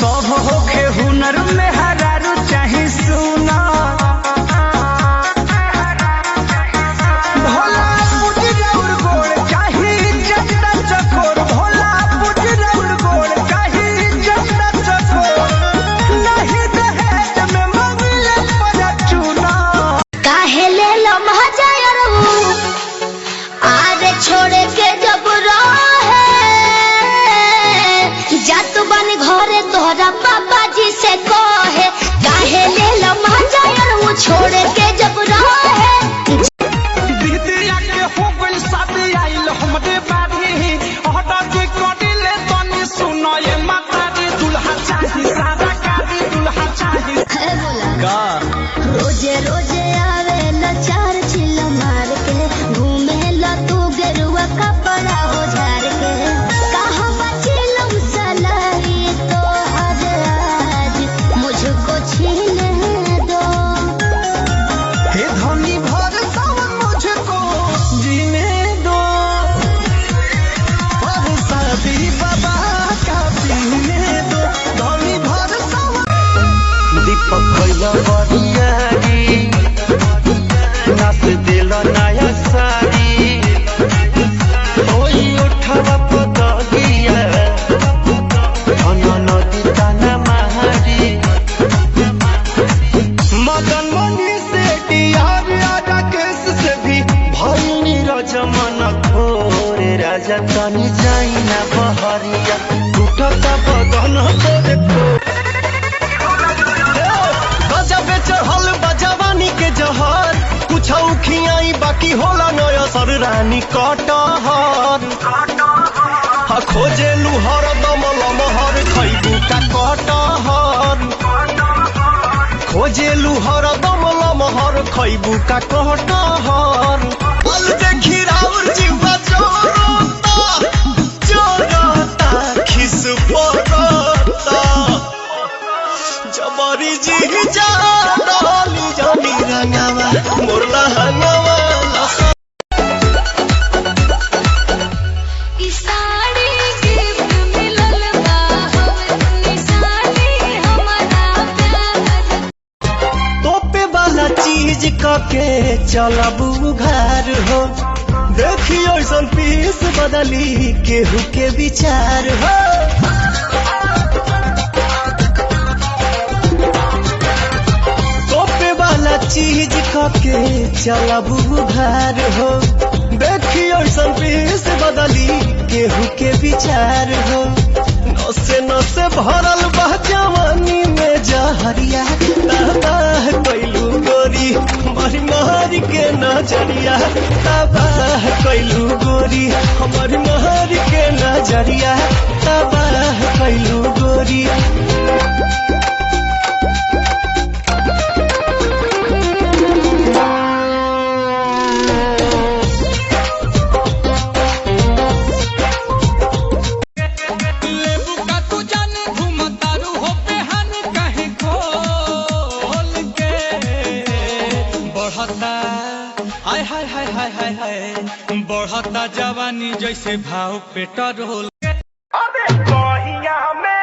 सब होखे हुनर में हरारू चाहे सुना भोला पुजरौर गोड़ चाहे जन्नत चकोर भोला पुजरौर गोड़ चाहे जन्नत चकोर नहीं दहेज में मंगले पर चुना काहे ले लो महाजायर आरे छोड़े के जब रहे जात बन घरे तोहरा पापा जी से कहे काहे ले लो महाजायर वो छोड़े के जब रहे बिटिया के हो गइल शादी आइल हमरे बारी हटा के कडिले तनी सुनो ये माता रे दुल्हा चाही सारा कारी दुल्हा चाही बोला रोजे रोजे आवे ल चार चिल मार के घूमे ल तू गेरुआ कपड़ा हो झार के कहाँ बचिलम सलाई तो हर आज मुझको छीने दो हे धनी भर सावन मुझको जीने दो पर शादी बाबा का पीने दो धनी भर सावन दीपक भइला बरियारी नाच दिल नया साड़ी ओई उठवा पतगिया धन नदी ताना महारी मदन मणि से डियार राजा केस से भी भइनी रजमन खोरे राजा तनी जाइना बहरिया टूटता बदन तोरे को गजबे चढ़ल बजवानी के जहर कुछ खियाई बाकी होला नया सर रानी कटहर खोजे लुहर दमल महर खैबू का कटहर खोजे लुहर दमल महर खैबू का कटहर फल देखी राउर जीवा जोरता खिस पड़ता जबरी जी जा डाली जानी रंगावा मोरला हंगावा ई साड़ी गिफ्ट मिलल बा हमनी साड़ी हमारा प्यार तोपे वाला चीज के चलब उघार हो देखी ऐसन पीस बदली केहू के विचार हो तोपे वाला चीज के चलब उघार हो देखी ऐसन पीस बदली केहू के विचार हो नसे नसे भरल बा जवानी में जहरिया तबाह कैलू गोरी हमारी महरी के नजरिया तबाह कैलू गोरी हमारी महरी के नजरिया तबाह कैलू गोरी लेबू का तू जाने घूमतारू हो पेहान कहीं खोल के बढ़ता हाय हाय हाय हाय हाय हाय बढ़ता जवानी जैसे भाव पेट्रोल अबे कहिया में